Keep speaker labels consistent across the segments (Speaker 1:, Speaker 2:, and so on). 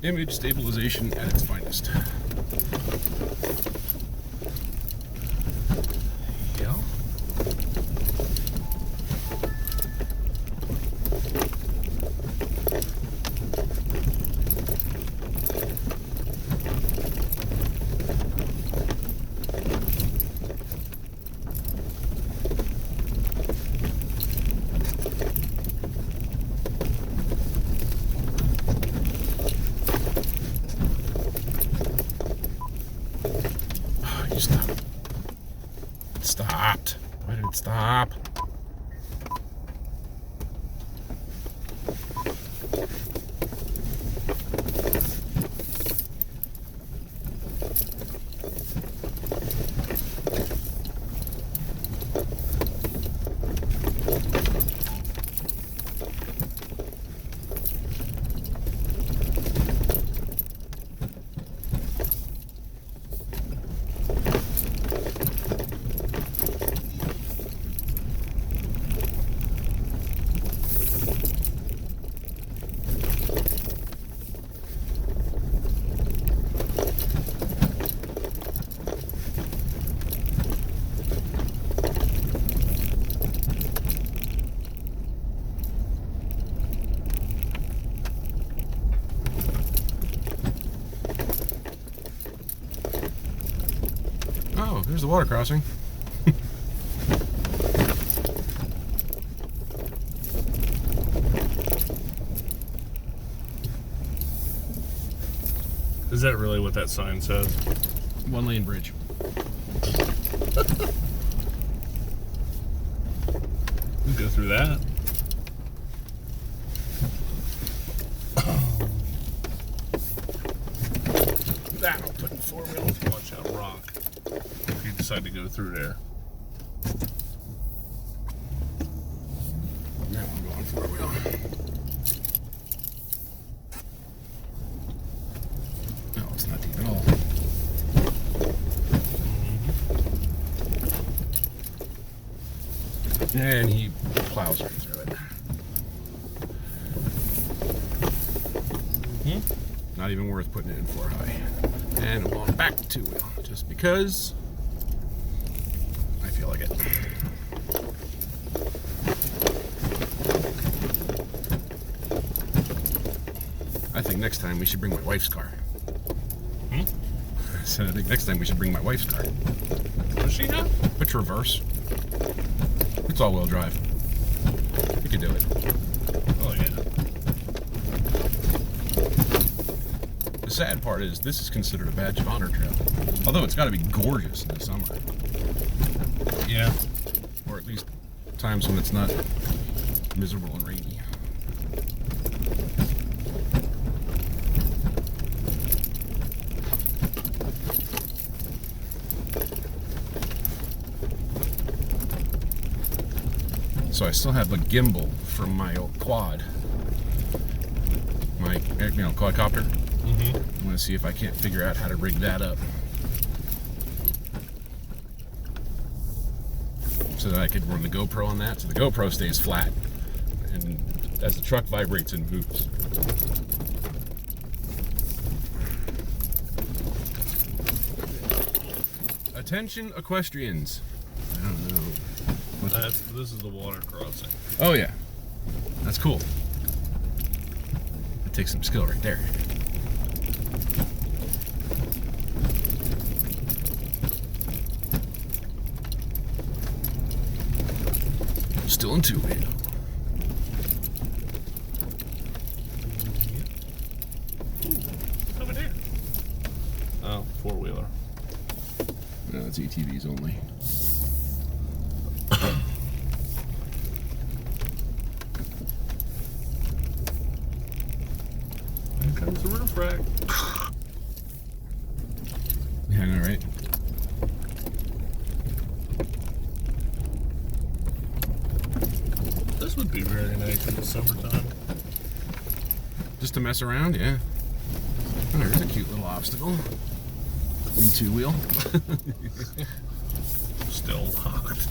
Speaker 1: Image stabilization at its finest. Yeah. You stopped. It stopped. Why did it stop? Oh, there's the water crossing.
Speaker 2: Is that really what that sign says?
Speaker 1: 1-lane bridge.
Speaker 2: We can go through that.
Speaker 1: That'll put in 4-wheel.
Speaker 2: Watch out, rock. If you decide to go through there.
Speaker 1: Now I'm going 4-wheel. No, it's not deep at all. And he plows right through it. Not even worth putting it in 4-high. And I'm going back to 2-wheel, just because I feel like it. I think next time we should bring my wife's car. So I think next time we should bring my wife's car.
Speaker 2: What does she have?
Speaker 1: A Traverse. It's all-wheel drive. We could do it.
Speaker 2: Oh, yeah.
Speaker 1: The sad part is this is considered a badge of honor trail. Although it's got to be gorgeous in the summer.
Speaker 2: Yeah.
Speaker 1: Or at least times when it's not miserable and rainy. So I still have a gimbal from my old quad. My, quadcopter.
Speaker 2: Mm-hmm.
Speaker 1: I'm going to see if I can't figure out how to rig that up. So that I could run the GoPro on that. So the GoPro stays flat. And as the truck vibrates and moves. Attention equestrians. I don't know.
Speaker 2: This is the water crossing.
Speaker 1: Oh yeah. That's cool. It takes some skill right there. Still in 2-wheel.
Speaker 2: Over there. Oh, 4-wheeler.
Speaker 1: No, it's ATVs only.
Speaker 2: Here comes the roof rack.
Speaker 1: Yeah, I know, right?
Speaker 2: This would be very nice in the summertime.
Speaker 1: Just to mess around, yeah. Oh, there's a cute little obstacle. In 2-wheel.
Speaker 2: Still locked.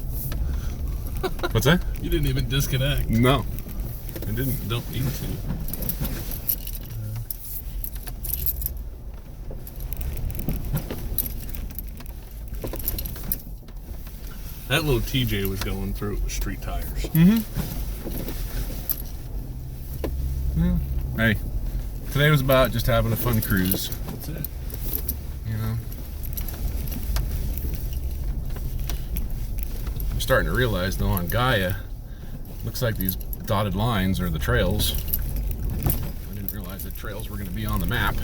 Speaker 1: What's that?
Speaker 2: You didn't even disconnect.
Speaker 1: No, I didn't.
Speaker 2: Don't need to. That little TJ was going through it with street tires.
Speaker 1: Mm-hmm. Yeah. Hey, today was about just having a fun cruise.
Speaker 2: That's it.
Speaker 1: You know, I'm starting to realize though on Gaia, looks like these dotted lines are the trails. I didn't realize that trails were going to be on the map.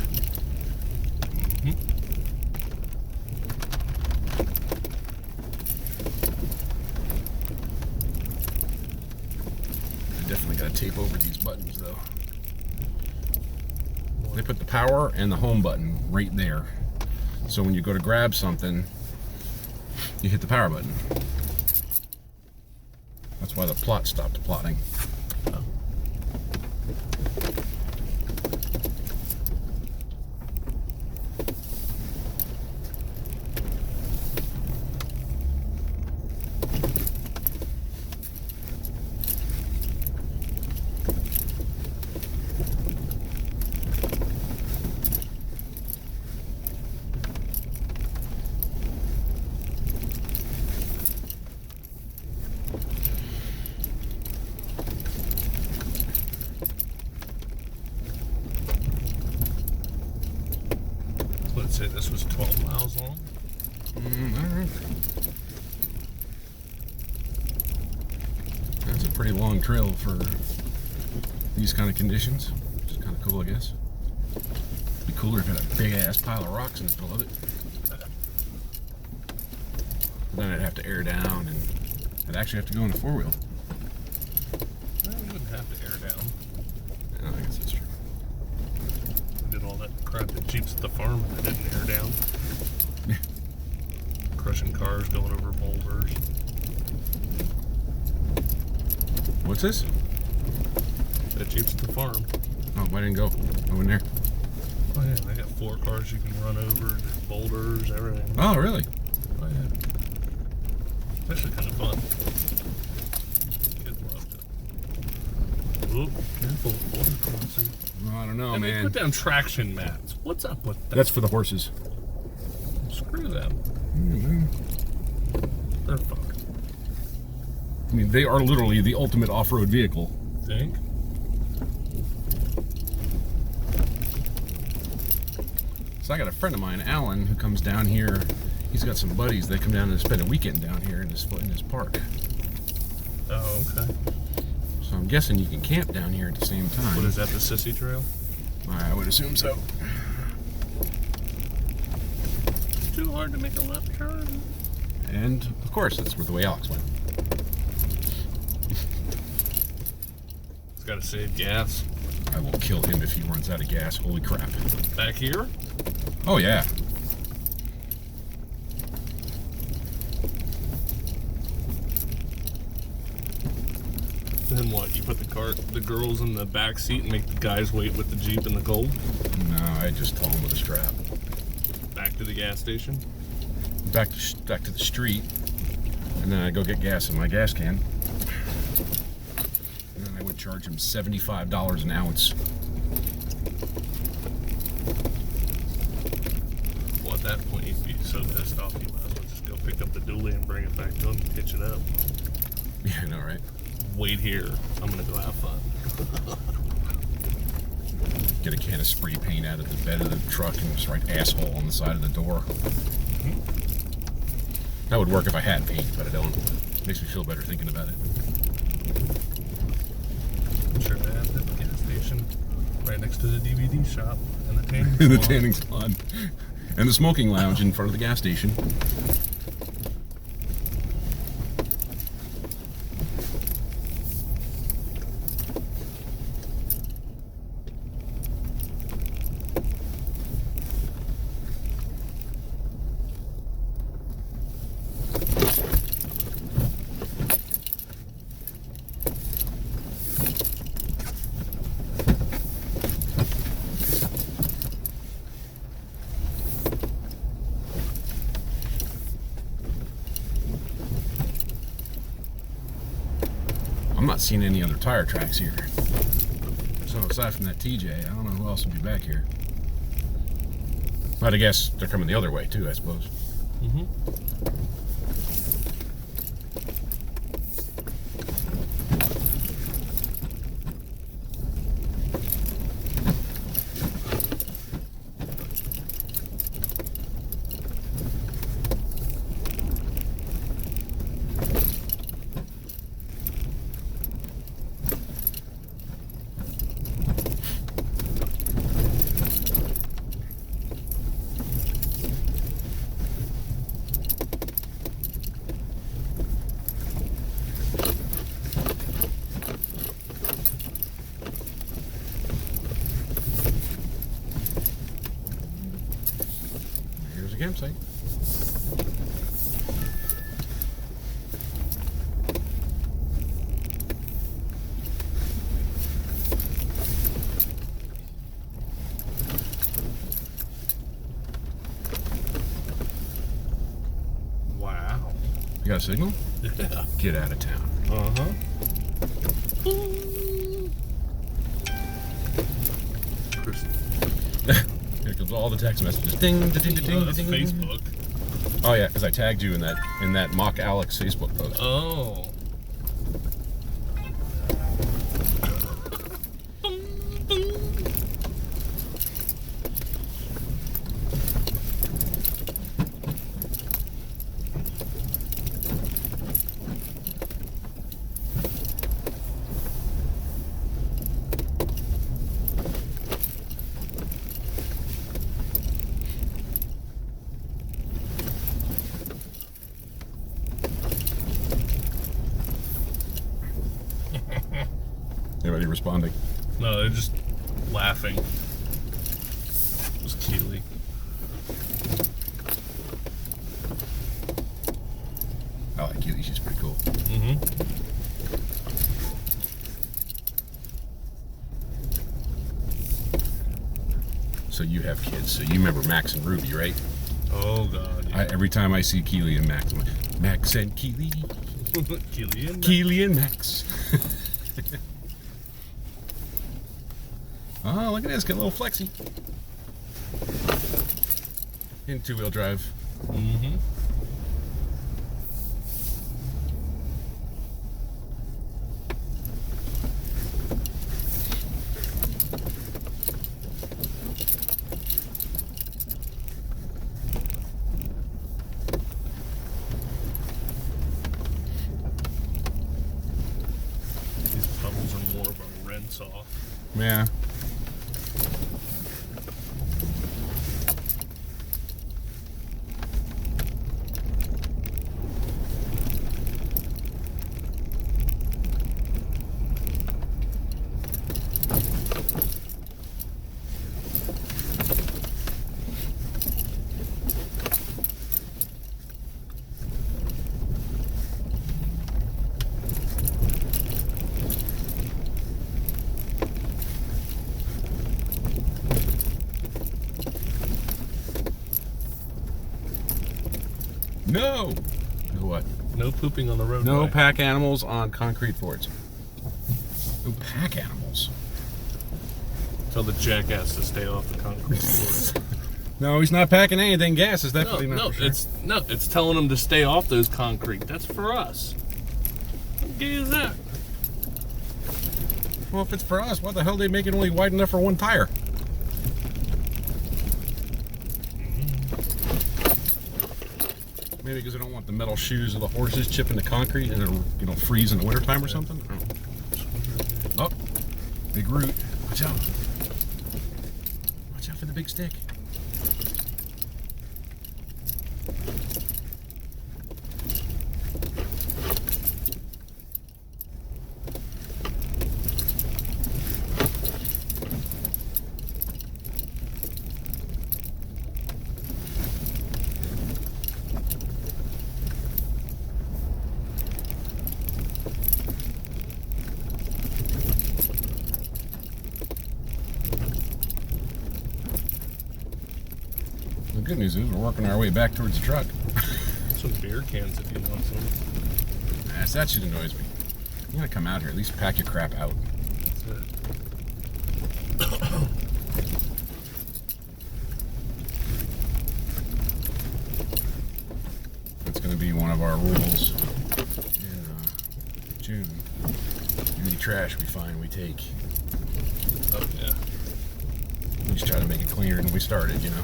Speaker 2: Mm-hmm.
Speaker 1: I definitely got to tape over these buttons though. They put the power and the home button right there. So when you go to grab something, you hit the power button. That's why the plot stopped plotting.
Speaker 2: Oh. Let's say this was 12 miles long.
Speaker 1: That's a pretty long trail for these kind of conditions. Which is kind of cool, I guess. It'd be cooler if it had a big ass pile of rocks in the middle of it. Then I'd have to air down and I'd actually have to go in a four-wheel.
Speaker 2: Well, you wouldn't have to air down.
Speaker 1: Yeah, I guess that's true.
Speaker 2: We did all that crap at Jeeps at the farm and it didn't air down. Crushing cars, going over boulders.
Speaker 1: What's this?
Speaker 2: At Jeeps at the farm.
Speaker 1: Oh, I didn't go. I went there.
Speaker 2: Oh yeah, I got 4 cars you can run over, there's boulders, everything.
Speaker 1: Oh, really?
Speaker 2: Oh yeah. It's actually kind of fun. Kids loved it. Oop, careful, water crossing.
Speaker 1: Well, I don't know,
Speaker 2: And they
Speaker 1: man.
Speaker 2: put down traction mats. What's up with that?
Speaker 1: That's for the horses.
Speaker 2: Screw them.
Speaker 1: Mm-hmm.
Speaker 2: They're fucked.
Speaker 1: I mean, they are literally the ultimate off-road vehicle.
Speaker 2: Think?
Speaker 1: So I got a friend of mine, Alan, who comes down here. He's got some buddies. They come down and spend a weekend down here in this park.
Speaker 2: Oh, okay.
Speaker 1: So I'm guessing you can camp down here at the same time.
Speaker 2: What is that, the Sissy Trail?
Speaker 1: I would assume so.
Speaker 2: It's too hard to make a left turn.
Speaker 1: And of course, that's where the way Alex went.
Speaker 2: It's got to save gas.
Speaker 1: I will kill him if he runs out of gas. Holy crap!
Speaker 2: Back here?
Speaker 1: Oh yeah.
Speaker 2: Then what? You put the girls in the back seat and make the guys wait with the Jeep in the cold?
Speaker 1: No, I just tow him with a strap.
Speaker 2: Back to the gas station?
Speaker 1: Back to the street, and then I go get gas in my gas can. And then I would charge him $75 an ounce.
Speaker 2: Well, at that point, you'd be so pissed off, you might as well just go pick up the dually and bring it back to him and hitch it up.
Speaker 1: Yeah, I know, right?
Speaker 2: Wait here. I'm going to go have fun.
Speaker 1: Get a can of spray paint out of the bed of the truck and just write asshole on the side of the door. That would work if I had paint, but I don't. Makes me feel better thinking about it.
Speaker 2: I'm sure they have at the gas station right next to the DVD shop and the tanning
Speaker 1: The
Speaker 2: salon.
Speaker 1: tanning salon. And the smoking lounge in front of the gas station. I'm not seeing any other tire tracks here. So aside from that TJ, I don't know who else would be back here. But I guess they're coming the other way too, I suppose.
Speaker 2: Mm-hmm.
Speaker 1: campsite.
Speaker 2: Wow.
Speaker 1: You got a signal?
Speaker 2: Yeah.
Speaker 1: Get out of town.
Speaker 2: Uh-huh.
Speaker 1: Here comes all the text messages. Ding, ding, ding, ding,
Speaker 2: That's
Speaker 1: ding.
Speaker 2: Facebook.
Speaker 1: Oh yeah, because I tagged you in that mock Alex Facebook post.
Speaker 2: Oh.
Speaker 1: Anybody responding?
Speaker 2: No, they're just laughing. It was Keely.
Speaker 1: I like Keely. She's pretty cool.
Speaker 2: Mm-hmm.
Speaker 1: So you have kids. So you remember Max and Ruby, right?
Speaker 2: Oh, God. Yeah.
Speaker 1: Every time I see Keely and Max, I'm like, Max and Keely.
Speaker 2: Keely and
Speaker 1: Keely and Max. Oh, look at this. Get a little flexy. In two-wheel drive.
Speaker 2: Mm-hmm. These puddles are more of a rinse off.
Speaker 1: Yeah. No. No what?
Speaker 2: No pooping on the roadway.
Speaker 1: No pack animals on concrete boards. No pack animals.
Speaker 2: Tell the jackass to stay off the concrete floors.
Speaker 1: No, he's not packing anything. Gas is definitely not. For sure.
Speaker 2: It's telling him to stay off those concrete. That's for us. What gay is that?
Speaker 1: Well, if it's for us, why the hell they make it only wide enough for one tire? Maybe because they don't want the metal shoes of the horses chipping the concrete and it'll freeze in the wintertime or something? Oh, big root. Watch out. Watch out for the big stick. The good news is we're working our way back towards the truck.
Speaker 2: Some beer cans if you want some.
Speaker 1: Yes, that should annoys me. You gotta come out here, at least pack your crap out.
Speaker 2: That's it.
Speaker 1: That's gonna be one of our rules in June. Any trash we find, we take.
Speaker 2: Oh yeah.
Speaker 1: We just try to make it cleaner than we started, you know.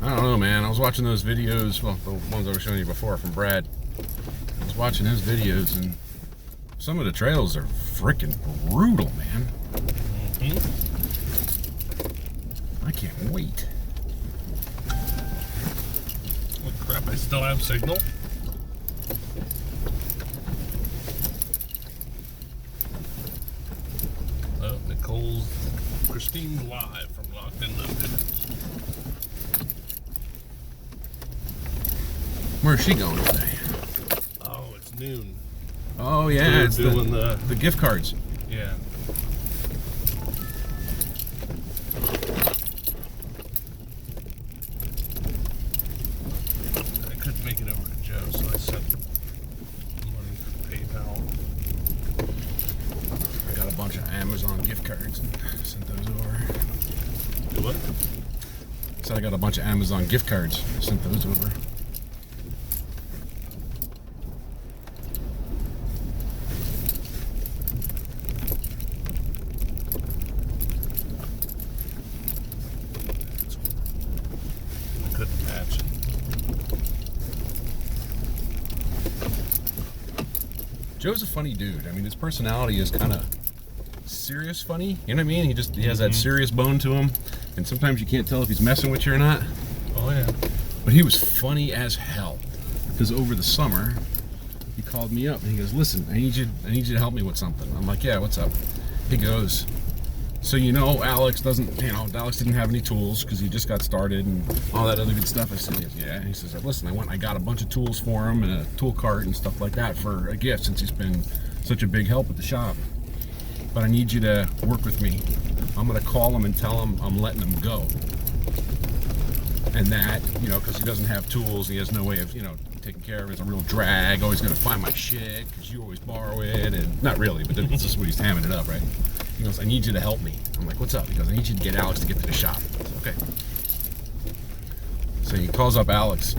Speaker 1: I don't know, man. I was watching those videos, well, the ones I was showing you before from Brad. I was watching his videos, and some of the trails are freaking brutal, man.
Speaker 2: Mm-hmm.
Speaker 1: I can't wait.
Speaker 2: I still have signal. Oh, Christine's live from Locked and Loaded.
Speaker 1: Where's she going today?
Speaker 2: Oh, it's noon.
Speaker 1: Oh yeah,
Speaker 2: We're
Speaker 1: it's
Speaker 2: doing
Speaker 1: the gift cards.
Speaker 2: Yeah. I couldn't make it over to Joe, so I sent money for PayPal.
Speaker 1: I got a bunch of Amazon gift cards and sent those over.
Speaker 2: Do what?
Speaker 1: So I got a bunch of Amazon gift cards, sent those over.
Speaker 2: I couldn't match it.
Speaker 1: Joe's a funny dude. I mean, his personality is kind of serious funny. You know what I mean? He has that serious bone to him, and sometimes you can't tell if he's messing with you or not.
Speaker 2: Oh yeah.
Speaker 1: But he was funny as hell. Because over the summer, he called me up and he goes, "Listen, I need you to help me with something." I'm like, "Yeah, what's up?" He goes, "So Alex didn't have any tools because he just got started and all that other good stuff." I said, "Yeah." And he says, "Listen, I got a bunch of tools for him and a tool cart and stuff like that for a gift since he's been such a big help at the shop. But I need you to work with me. I'm gonna call him and tell him I'm letting him go. And that, because he doesn't have tools, he has no way of, taking care of it. It's a real drag. Always gonna find my shit because you always borrow it." And not really, but it's just what he's hamming it up, right? He goes, "I need you to help me." I'm like, "What's up?" He goes, "I need you to get Alex to get to the shop." I said, "Okay." So he calls up Alex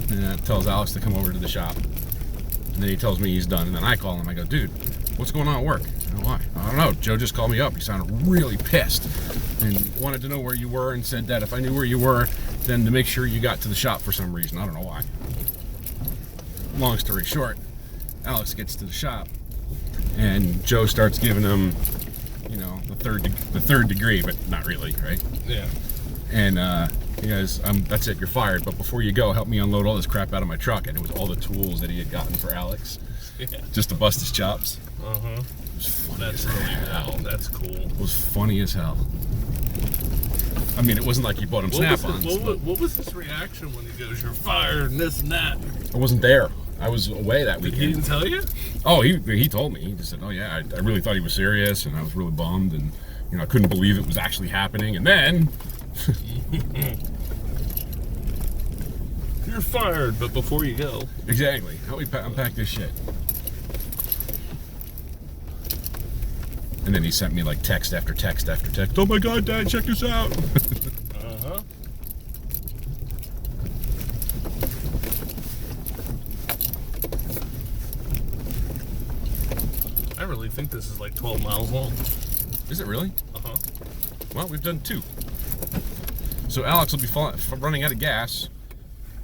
Speaker 1: and tells Alex to come over to the shop. And then he tells me he's done. And then I call him. I go, "Dude, what's going on at work?" I go, "Why?" "I don't know. Joe just called me up. He sounded really pissed and wanted to know where you were and said that if I knew where you were, then to make sure you got to the shop for some reason. I don't know why." Long story short, Alex gets to the shop and Joe starts giving him, the third degree, but not really, right?
Speaker 2: Yeah.
Speaker 1: And he goes, "That's it, you're fired. But before you go, help me unload all this crap out of my truck." And it was all the tools that he had gotten for Alex, just to bust his chops.
Speaker 2: Uh huh.
Speaker 1: It was funny
Speaker 2: That's
Speaker 1: as
Speaker 2: really
Speaker 1: hell.
Speaker 2: cool. That's cool.
Speaker 1: It was funny as hell. I mean, it wasn't like he bought him Snap-ons.
Speaker 2: What was his reaction when he goes, "You're fired," and this and that?
Speaker 1: I wasn't there. I was away that weekend.
Speaker 2: He didn't tell you?
Speaker 1: Oh, he told me. He just said, "Oh yeah, I really thought he was serious, and I was really bummed, and I couldn't believe it was actually happening." And then,
Speaker 2: "You're fired, but before you go."
Speaker 1: exactly, how we unpack this shit. And then he sent me like text after text after text. "Oh my God, Dad, check this out."
Speaker 2: Uh-huh. I really think this is like 12 miles long.
Speaker 1: Is it really?
Speaker 2: Uh-huh.
Speaker 1: Well, we've done 2. So Alex will be running out of gas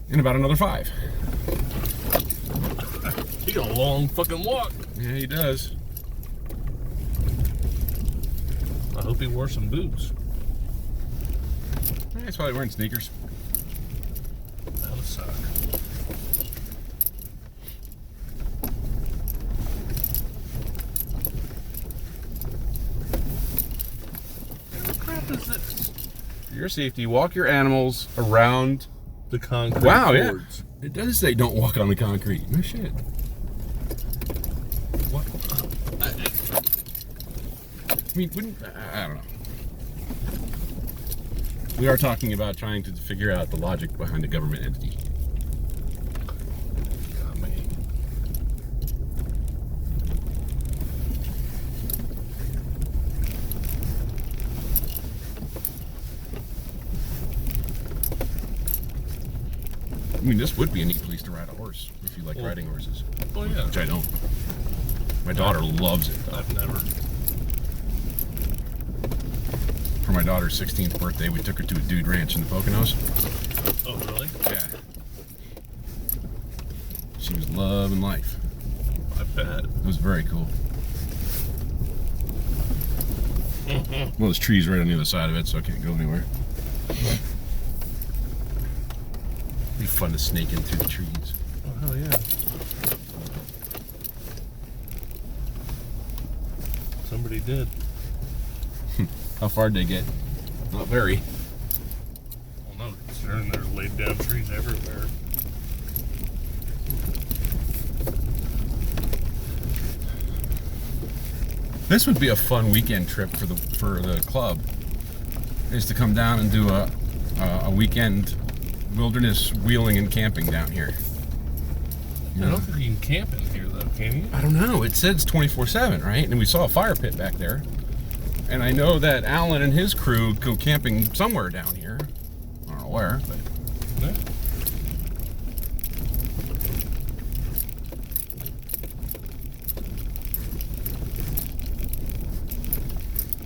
Speaker 1: in about another 5.
Speaker 2: He got a long fucking walk.
Speaker 1: Yeah, he does.
Speaker 2: I hope he wore some boots.
Speaker 1: He's probably wearing sneakers.
Speaker 2: That would suck. What the crap is this?
Speaker 1: For your safety, walk your animals around.
Speaker 2: The concrete
Speaker 1: Wow, yeah.
Speaker 2: boards.
Speaker 1: It does say don't walk on the concrete. No shit. What? I mean, I don't know. We are talking about trying to figure out the logic behind a government entity.
Speaker 2: Got me.
Speaker 1: I mean, this would be a neat place to ride a horse if you like riding horses,
Speaker 2: Oh yeah.
Speaker 1: which I don't. My daughter loves it, though.
Speaker 2: I've never.
Speaker 1: For my daughter's 16th birthday, we took her to a dude ranch in the Poconos.
Speaker 2: Oh really?
Speaker 1: Yeah. She was loving life.
Speaker 2: I bet.
Speaker 1: It was very cool. Well, there's trees right on the other side of it, so I can't go anywhere. Be fun to snake in through the trees.
Speaker 2: Oh, hell yeah. Somebody did.
Speaker 1: How far did they get? Not very.
Speaker 2: Well, no, considering there's laid down trees everywhere.
Speaker 1: This would be a fun weekend trip for the club. Is to come down and do a weekend wilderness wheeling and camping down here.
Speaker 2: I don't think you can camp in here, though, can you?
Speaker 1: I don't know. It says 24/7, right? And we saw a fire pit back there. And I know that Alan and his crew go camping somewhere down here. I don't know where, but
Speaker 2: Yeah.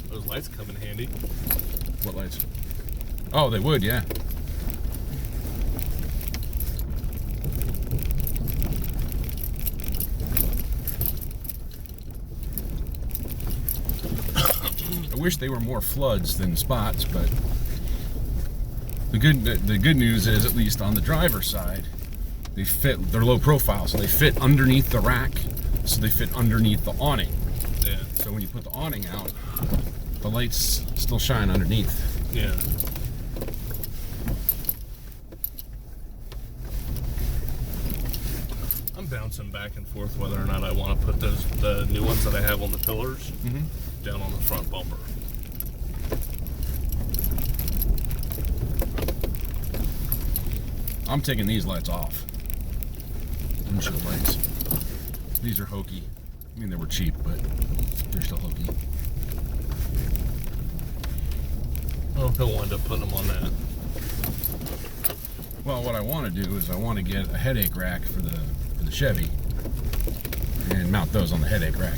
Speaker 2: Those lights come in handy.
Speaker 1: what lights? Oh, they would, yeah. I wish they were more floods than spots, but the good news is, at least on the driver's side, they're low profile, so they fit underneath the rack, so they fit underneath the awning.
Speaker 2: Yeah.
Speaker 1: So when you put the awning out, the lights still shine underneath.
Speaker 2: Yeah. I'm bouncing back and forth whether or not I want to put the new ones that I have on the pillars down on the front bumper.
Speaker 1: I'm taking these lights off. Windshield lights. These are hokey. I mean, they were cheap, but they're still hokey.
Speaker 2: Oh, he'll wind up putting them on that.
Speaker 1: Well, what I want to do is I want to get a headache rack for the Chevy and mount those on the headache rack.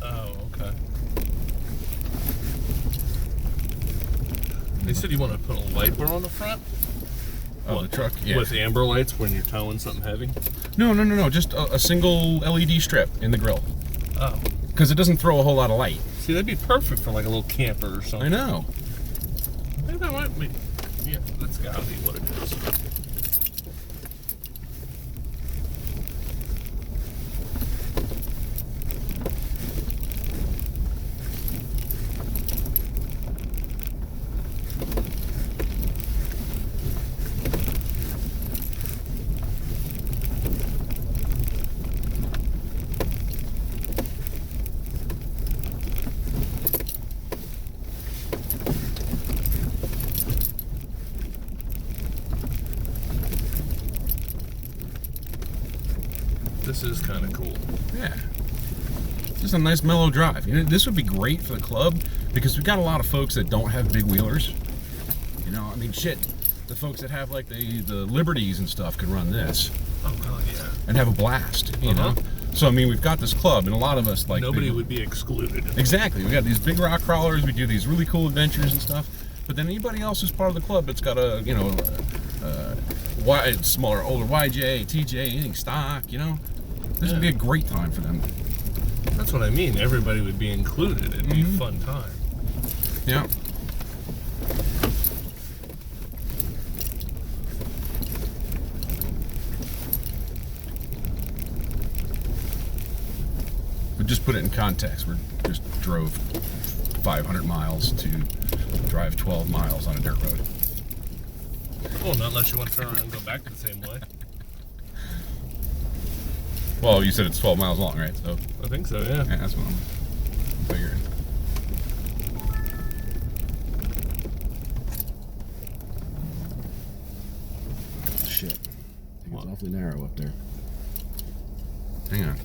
Speaker 2: Oh, okay. They said you want to put a light bar on the front?
Speaker 1: Oh, the truck? Yeah.
Speaker 2: With amber lights when you're towing something heavy?
Speaker 1: No. Just a single LED strip in the grill.
Speaker 2: Oh.
Speaker 1: Because it doesn't throw a whole lot of light.
Speaker 2: See, that'd be perfect for like a little camper or something.
Speaker 1: I know.
Speaker 2: I think that might be. Yeah, that's gotta be what it is. This is kind of cool.
Speaker 1: Yeah. Just a nice mellow drive. You know, this would be great for the club because we've got a lot of folks that don't have big wheelers. You know, I mean, shit. The folks that have like the Liberties and stuff could run this
Speaker 2: Oh god, yeah.
Speaker 1: and have a blast. You know. So I mean, we've got this club, and a lot of us like
Speaker 2: Nobody
Speaker 1: big-
Speaker 2: would be excluded.
Speaker 1: Exactly. We got these big rock crawlers. We do these really cool adventures and stuff. But then anybody else who's part of the club that's got a smaller, older YJ, TJ, anything stock, you know, this would be a great time for them.
Speaker 2: That's what I mean. Everybody would be included. It'd be a fun time.
Speaker 1: Yeah. But just put it in context. We just drove 500 miles to drive 12 miles on a dirt road.
Speaker 2: Well, not unless you want to turn around and go back the same way.
Speaker 1: Well, you said it's 12 miles long, right? So
Speaker 2: I think so, yeah.
Speaker 1: yeah, that's what I'm figuring. Shit. I think it's awfully narrow up there. Hang on.